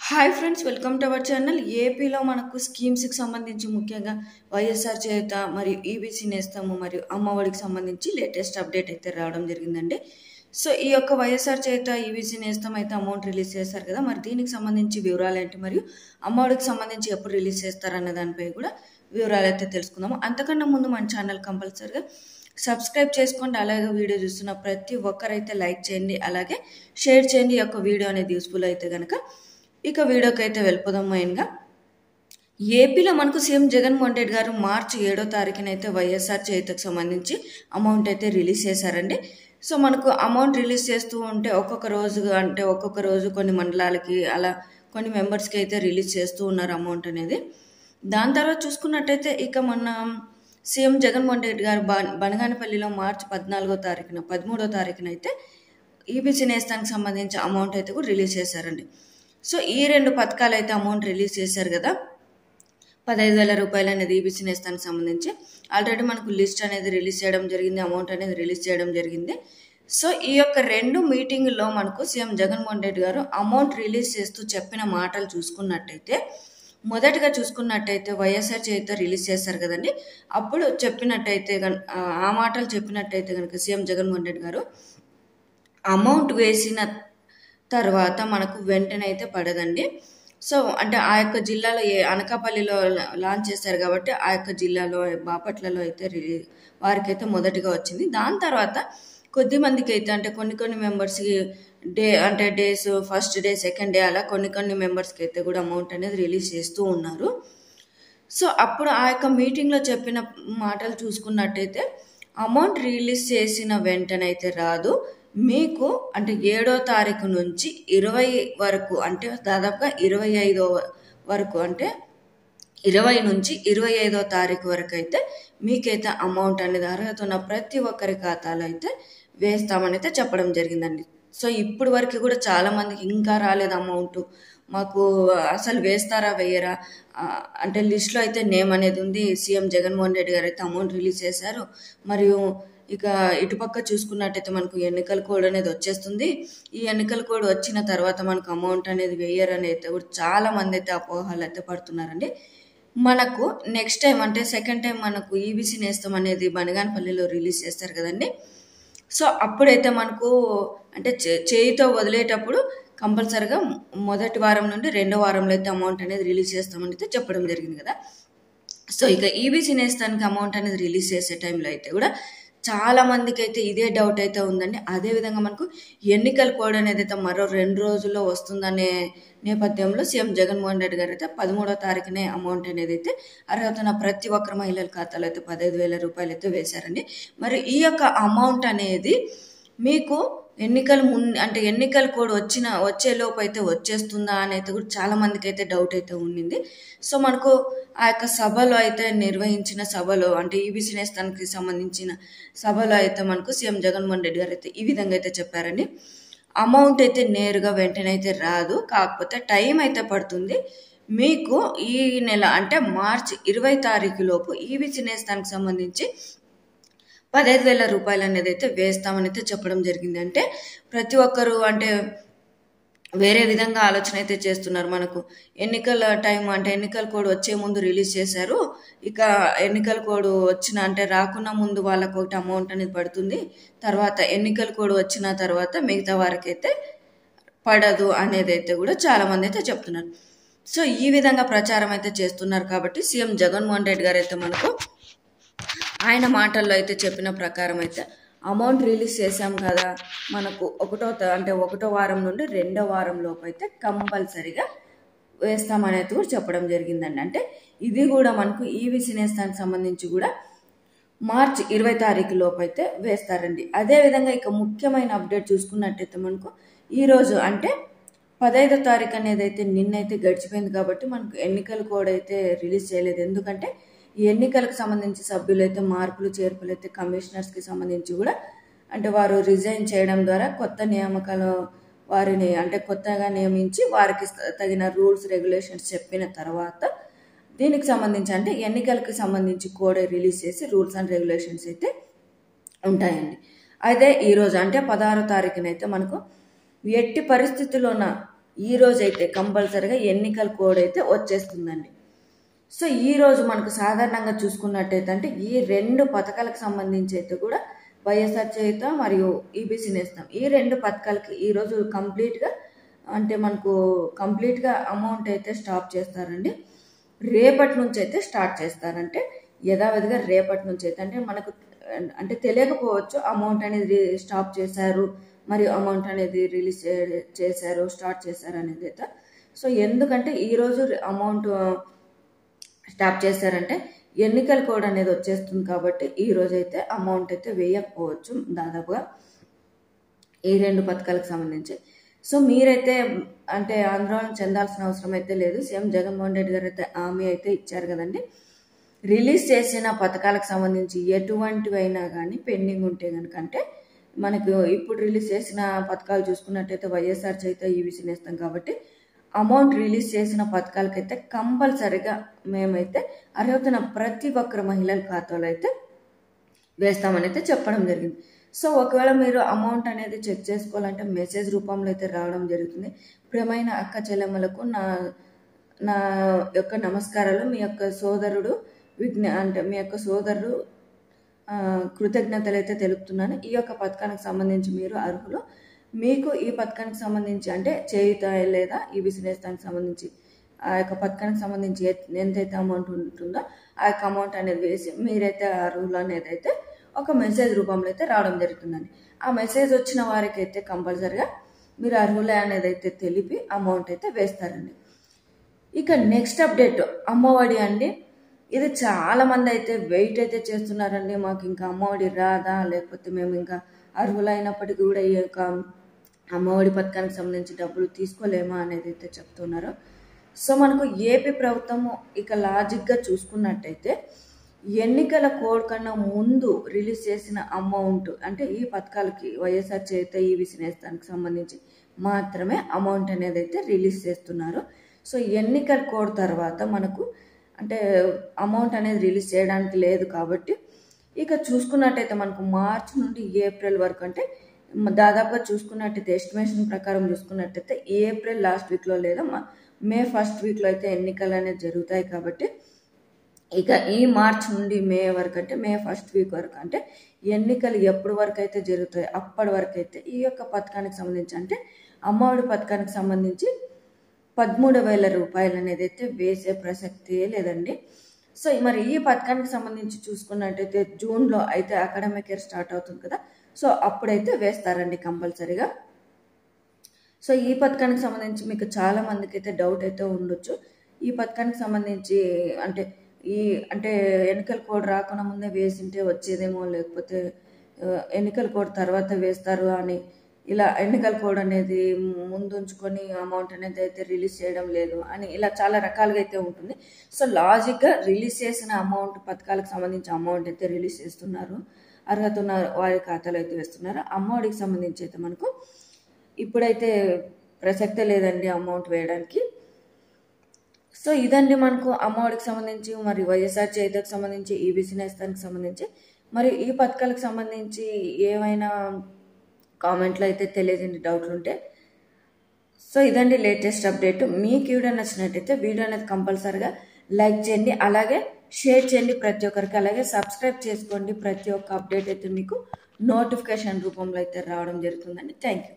Hi friends, welcome to our channel. ఏపీలో మనకు స్కీమ్స్కి సంబంధించి ముఖ్యంగా వైఎస్ఆర్ చేయుత మరియు ఈబీసీ నేస్తము మరియు అమ్మఒడికి సంబంధించి లేటెస్ట్ అప్డేట్ అయితే రావడం జరిగిందండి. సో ఈ యొక్క వైఎస్ఆర్ చేయుత ఈబీసీ నేస్తం అయితే అమౌంట్ రిలీజ్ చేశారు కదా, మరి దీనికి సంబంధించి వివరాలు ఏంటి మరియు అమ్మఒడికి సంబంధించి ఎప్పుడు రిలీజ్ చేస్తారన్న దానిపై కూడా వివరాలు అయితే తెలుసుకుందాము. అంతకన్నా ముందు మన ఛానల్ కంపల్సరీగా సబ్స్క్రైబ్ చేసుకోండి. అలాగే వీడియో చూస్తున్న ప్రతి ఒక్కరైతే లైక్ చేయండి, అలాగే షేర్ చేయండి. ఈ యొక్క వీడియో అనేది యూస్ఫుల్ అయితే కనుక ఇక వీడియోకి అయితే వెళ్ళిపోదాం. మెయిన్గా ఏపీలో మనకు సీఎం జగన్మోహన్ రెడ్డి గారు మార్చి 7వ తారీఖున అయితే వైఎస్ఆర్ చేయుతకు సంబంధించి అమౌంట్ అయితే రిలీజ్ చేశారండి. సో మనకు అమౌంట్ రిలీజ్ చేస్తూ ఉంటే ఒక్కొక్క రోజు కొన్ని మండలాలకి అలా కొన్ని మెంబర్స్కి అయితే రిలీజ్ చేస్తూ ఉన్నారు అమౌంట్ అనేది. దాని తర్వాత చూసుకున్నట్టయితే ఇక మొన్న సీఎం జగన్మోహన్ రెడ్డి గారు బనగానపల్లిలో మార్చి 13వ తారీఖున అయితే ఈబీసీ నేస్తానికి సంబంధించి అమౌంట్ అయితే కూడా రిలీజ్ చేశారండి. సో ఈ రెండు పథకాలు అయితే అమౌంట్ రిలీజ్ చేశారు కదా, 15,000 రూపాయలు అనేది ఈబీసీ నేస్తానికి సంబంధించి ఆల్రెడీ మనకు లిస్ట్ అనేది రిలీజ్ చేయడం జరిగింది, అమౌంట్ అనేది రిలీజ్ చేయడం జరిగింది. సో ఈ యొక్క రెండు మీటింగుల్లో మనకు సీఎం జగన్మోహన్ రెడ్డి గారు అమౌంట్ రిలీజ్ చేస్తూ చెప్పిన మాటలు చూసుకున్నట్టయితే, మొదటగా చూసుకున్నట్టయితే వైఎస్ఆర్ చేయుత రిలీజ్ చేశారు కదండి, అప్పుడు చెప్పినట్టయితే ఆ మాటలు చెప్పినట్టయితే కనుక సీఎం జగన్మోహన్ రెడ్డి గారు అమౌంట్ వేసిన తర్వాత మనకు వెంటనే అయితే పడదండి. సో అంటే ఆ యొక్క జిల్లాలో అనకాపల్లిలో లాంచ్ చేశారు కాబట్టి ఆ యొక్క జిల్లాలో బాపట్లలో అయితే వారికైతే మొదటిగా వచ్చింది. దాని తర్వాత కొద్ది మందికి అయితే అంటే కొన్ని మెంబర్స్కి days first day second day అలా కొన్ని మెంబర్స్కి అయితే కూడా అమౌంట్ అనేది రిలీజ్ చేస్తూ ఉన్నారు. సో అప్పుడు ఆ యొక్క మీటింగ్లో చెప్పిన మాటలు చూసుకున్నట్టయితే అమౌంట్ రిలీజ్ చేసిన వెంటనే అయితే రాదు, మీకు అంటే 7వ తారీఖు నుంచి 20 వరకు అంటే దాదాపుగా 25 వరకు అంటే 20 నుంచి 25వ తారీఖు వరకు అయితే మీకైతే అమౌంట్ అనేది అర్హత ఉన్న ప్రతి ఒక్కరి ఖాతాలో అయితే వేస్తామని అయితే చెప్పడం జరిగిందండి. సో ఇప్పుడు వరకు కూడా చాలామందికి ఇంకా రాలేదు అమౌంట్, మాకు అసలు వేస్తారా వేయరా అంటే లిస్ట్లో అయితే నేమ్ అనేది ఉంది. సీఎం జగన్మోహన్ రెడ్డి గారు అయితే అమౌంట్ రిలీజ్ చేశారు. మరియు ఇక ఇటుపక్క చూసుకున్నట్టయితే మనకు ఎన్నికల కోడ్ అనేది వచ్చేస్తుంది. ఈ ఎన్నికల కోడ్ వచ్చిన తర్వాత మనకు అమౌంట్ అనేది వేయరని అయితే కూడా చాలా మంది అయితే అపోహలు అయితే పడుతున్నారండి. మనకు నెక్స్ట్ టైం అంటే సెకండ్ టైం మనకు ఈబీసీ నేస్తం అనేది బనగానపల్లిలో రిలీజ్ చేస్తారు కదండి. సో అప్పుడైతే మనకు అంటే చేయితో వదిలేటప్పుడు కంపల్సరిగా మొదటి వారం నుండి 2వ వారంలో అయితే అమౌంట్ అనేది రిలీజ్ చేస్తామని అయితే చెప్పడం జరిగింది కదా. సో ఇక ఈబీసీ నేస్తానికి అమౌంట్ అనేది రిలీజ్ చేసే టైంలో అయితే కూడా చాలా మందికి అయితే ఇదే డౌట్ అయితే ఉందండి. అదేవిధంగా మనకు ఎన్నికల కోడ్ అనేది అయితే మరో 2 రోజుల్లో వస్తుందనే నేపథ్యంలో సీఎం జగన్మోహన్ రెడ్డి గారు అయితే 13వ తారీఖునే అమౌంట్ అనేది అయితే అర్హత ప్రతి ఒక్కరి మహిళల ఖాతాలో అయితే 15,000 రూపాయలు అయితే వేశారండి. మరి ఈ యొక్క అమౌంట్ అనేది మీకు ఎన్నికల కోడ్ వచ్చేలోపు అయితే వచ్చేస్తుందా అని అయితే కూడా చాలా మందికి అయితే డౌట్ అయితే ఉండింది. సో మనకు ఆ యొక్క సభలో అయితే నిర్వహించిన సభలో అంటే ఈబీసీ నేస్తానికి సంబంధించిన సభలో అయితే మనకు సీఎం జగన్మోహన్ రెడ్డి గారు అయితే ఈ విధంగా అయితే చెప్పారండి. అమౌంట్ అయితే నేరుగా వెంటనే అయితే రాదు, కాకపోతే టైం అయితే పడుతుంది. మీకు ఈ నెల అంటే మార్చి 20 తారీఖు లోపు ఈబీసీ నేస్తానికి సంబంధించి 15,000 రూపాయలు అనేది అయితే వేస్తామని అయితే చెప్పడం జరిగింది. అంటే ప్రతి ఒక్కరు అంటే వేరే విధంగా ఆలోచన అయితే చేస్తున్నారు. మనకు ఎన్నికల టైం అంటే ఎన్నికల కోడ్ వచ్చే ముందు రిలీజ్ చేశారు, ఇక ఎన్నికల కోడ్ వచ్చిన అంటే రాకున్నా ముందు వాళ్ళకు ఒకటి అమౌంట్ అనేది పడుతుంది, తర్వాత ఎన్నికల కోడ్ వచ్చిన తర్వాత మిగతా వారికైతే పడదు అనేది అయితే కూడా చాలామంది అయితే చెప్తున్నారు. సో ఈ విధంగా ప్రచారం అయితే చేస్తున్నారు కాబట్టి సీఎం జగన్మోహన్ రెడ్డి గారు అయితే మనకు ఆయన మాటల్లో అయితే చెప్పిన ప్రకారం అయితే అమౌంట్ రిలీజ్ చేశాం కదా, మనకు ఒకటో వారం నుండి 2వ వారం లోపు అయితే కంపల్సరీగా వేస్తామనేది కూడా చెప్పడం జరిగిందండి. అంటే ఇది కూడా మనకు ఈబీసీ నేస్తానికి సంబంధించి కూడా మార్చి 20 తారీఖు లోపు అయితే వేస్తారండి. అదేవిధంగా ఇక ముఖ్యమైన అప్డేట్ చూసుకున్నట్టయితే మనకు ఈరోజు అంటే 15వ తారీఖు అనేది అయితే నిన్నైతే గడిచిపోయింది కాబట్టి మనకు ఎన్నికల కోడ్ అయితే రిలీజ్ చేయలేదు. ఎందుకంటే ఈ ఎన్నికలకు సంబంధించి సభ్యులు అయితే మార్పులు చేర్పులు అయితే కమిషనర్స్కి సంబంధించి కూడా అంటే వారు రిజైన్ చేయడం ద్వారా కొత్త నియామకాలు వారిని అంటే కొత్తగా నియమించి వారికి తగిన రూల్స్ రెగ్యులేషన్స్ చెప్పిన తర్వాత దీనికి సంబంధించి అంటే ఎన్నికలకు సంబంధించి కోడ్ రిలీజ్ చేసి రూల్స్ అండ్ రెగ్యులేషన్స్ అయితే ఉంటాయండి. అయితే ఈరోజు అంటే 16వ తారీఖునైతే మనకు ఎట్టి పరిస్థితుల్లోన ఈ రోజు అయితే కంపల్సరిగా ఎన్నికల కోడ్ అయితే వచ్చేస్తుందండి. సో ఈరోజు మనకు సాధారణంగా చూసుకున్నట్టయితే అంటే ఈ 2 పథకాలకు సంబంధించి అయితే కూడా వైఎస్ఆర్ చేయుత మరియు ఈబీసీ నేస్తం ఈ 2 పథకాలకి ఈరోజు కంప్లీట్గా అంటే మనకు కంప్లీట్గా అమౌంట్ అయితే స్టాప్ చేస్తారండి. రేపటి నుంచి అయితే స్టార్ట్ చేస్తారంటే యథావిధిగా రేపటి నుంచి అయితే అంటే మనకు అంటే తెలియకపోవచ్చు అమౌంట్ అనేది స్టాప్ చేశారు మరియు అమౌంట్ అనేది రిలీజ్ చేశారు స్టార్ట్ చేశారు అనేది అయితే. సో ఎందుకంటే ఈరోజు అమౌంట్ స్టాప్ చేశారంటే ఎన్నికల కోడ్ అనేది వచ్చేస్తుంది కాబట్టి ఈ రోజు అయితే అమౌంట్ అయితే వేయకపోవచ్చు దాదాపుగా ఈ 2 పథకాలకు సంబంధించి. సో మీరైతే అంటే ఆందోళన చెందాల్సిన అవసరం అయితే లేదు. సీఎం జగన్మోహన్ రెడ్డి గారు అయితే హామీ అయితే ఇచ్చారు కదండి. రిలీజ్ చేసిన పథకాలకు సంబంధించి ఎటువంటివైనా కానీ పెండింగ్ ఉంటే కనుక అంటే మనకు ఇప్పుడు రిలీజ్ చేసిన పథకాలు చూసుకున్నట్టయితే వైఎస్ఆర్ చేయుత ఈబీసీ నేస్తం కాబట్టి అమౌంట్ రిలీజ్ చేసిన పథకాలకైతే కంపల్సరిగా మేమైతే అర్హత ప్రతి ఒక్కరి మహిళల ఖాతాలో అయితే వేస్తామని అయితే చెప్పడం జరిగింది. సో ఒకవేళ మీరు అమౌంట్ అనేది చెక్ చేసుకోవాలంటే మెసేజ్ రూపంలో అయితే రావడం జరుగుతుంది. ప్రియమైన అక్క చెల్లెమ్మలకు నా యొక్క నమస్కారాలు. మీ యొక్క సోదరుడు అంటే మీ యొక్క సోదరుడు కృతజ్ఞతలు అయితే తెలుపుతున్నాను. ఈ యొక్క పథకానికి సంబంధించి మీరు అర్హులు. మీకు ఈ పథకానికి సంబంధించి అంటే చేయుత లేదా ఈబీసీ నేస్తానికి సంబంధించి ఆ యొక్క పథకానికి సంబంధించి ఎంతైతే అమౌంట్ ఉంటుందో ఆ యొక్క అమౌంట్ అనేది వేసి మీరైతే అర్హులు అనేది అయితే ఒక మెసేజ్ రూపంలో అయితే రావడం జరుగుతుందండి. ఆ మెసేజ్ వచ్చిన వారికి అయితే కంపల్సరిగా మీరు అర్హులే అనేది అయితే తెలిపి అమౌంట్ అయితే వేస్తారండి. ఇక నెక్స్ట్ అప్డేట్ అమ్మఒడి అండి. ఇది చాలామంది అయితే వెయిట్ అయితే చేస్తున్నారండి. మాకు ఇంకా అమ్మఒడి రాదా, లేకపోతే మేము ఇంకా అర్హులైనప్పటికీ కూడా ఈ యొక్క అమ్మఒడి పథకానికి సంబంధించి డబ్బులు తీసుకోలేమా అనేది అయితే చెప్తున్నారు. సో మనకు ఏపీ ప్రభుత్వము ఇక లాజిక్గా చూసుకున్నట్టయితే ఎన్నికల కోడ్ కన్నా ముందు రిలీజ్ చేసిన అమౌంట్ అంటే ఈ పథకాలకి వైఎస్ఆర్ చేయుత ఈబీసీ నేస్తానికి సంబంధించి మాత్రమే అమౌంట్ అనేది అయితే రిలీజ్ చేస్తున్నారు. సో ఎన్నికల కోడ్ తర్వాత మనకు అంటే అమౌంట్ అనేది రిలీజ్ చేయడానికి లేదు కాబట్టి ఇక చూసుకున్నట్టయితే మనకు మార్చి నుండి ఏప్రిల్ వరకు అంటే దాదాపుగా చూసుకున్నట్టయితే ఎస్టిమేషన్ ప్రకారం చూసుకున్నట్టయితే ఏప్రిల్ లాస్ట్ వీక్లో లేదా మే ఫస్ట్ వీక్లో అయితే ఎన్నికలు అనేది జరుగుతాయి కాబట్టి ఇక ఈ మార్చ్ నుండి మే వరకు అంటే మే ఫస్ట్ వీక్ వరకు అంటే ఎన్నికలు ఎప్పటి వరకు అయితే జరుగుతాయి అప్పటి వరకు అయితే ఈ యొక్క పథకానికి సంబంధించి అంటే అమ్మఒడి పథకానికి సంబంధించి 13,000 రూపాయలు అనేది అయితే వేసే ప్రసక్తే లేదండి. సో మరి ఈ పథకానికి సంబంధించి చూసుకున్నట్టయితే జూన్లో అయితే అకాడమిక్ ఇయర్ స్టార్ట్ అవుతుంది కదా. సో అప్పుడైతే వేస్తారండి కంపల్సరీగా. సో ఈ పథకానికి సంబంధించి మీకు చాలా మందికి అయితే డౌట్ అయితే ఉండొచ్చు. ఈ పథకానికి సంబంధించి అంటే ఎన్నికల కోడ్ రాకుండా ముందే వేసింటే వచ్చేదేమో, లేకపోతే ఎన్నికల కోడ్ తర్వాత వేస్తారు అని ఇలా ఎన్నికల కోడ్ అనేది ముందు ఉంచుకొని అమౌంట్ అనేది అయితే రిలీజ్ చేయడం లేదు అని ఇలా చాలా రకాలుగా అయితే ఉంటుంది. సో లాజిక్గా రిలీజ్ చేసిన అమౌంట్ పథకాలకు సంబంధించి అమౌంట్ అయితే రిలీజ్ చేస్తున్నారు, అర్హత ఉన్న వారి ఖాతాలో అయితే వేస్తున్నారు. అమ్మఒడికి సంబంధించి అయితే మనకు ఇప్పుడైతే ప్రసక్తే లేదండి అమౌంట్ వేయడానికి. సో ఇదండి మనకు అమ్మఒడికి సంబంధించి మరి వైఎస్ఆర్ చేయుతకు సంబంధించి ఈబీసీ నేస్తానికి సంబంధించి మరి ఈ పథకాలకు సంబంధించి ఏమైనా కామెంట్లో అయితే తెలియజేయండి డౌట్లు ఉంటే. సో ఇదండి లేటెస్ట్ అప్డేట్. మీకు వీడియో నచ్చినట్టయితే వీడియో అనేది కంపల్సరీగా లైక్ చేయండి, అలాగే షేర్ చేయండి ప్రతి ఒక్కరికి, అలాగే సబ్స్క్రైబ్ చేసుకోండి. ప్రతి ఒక్క అప్డేట్ అయితే మీకు నోటిఫికేషన్ రూపంలో అయితే రావడం జరుగుతుందండి. Thank you.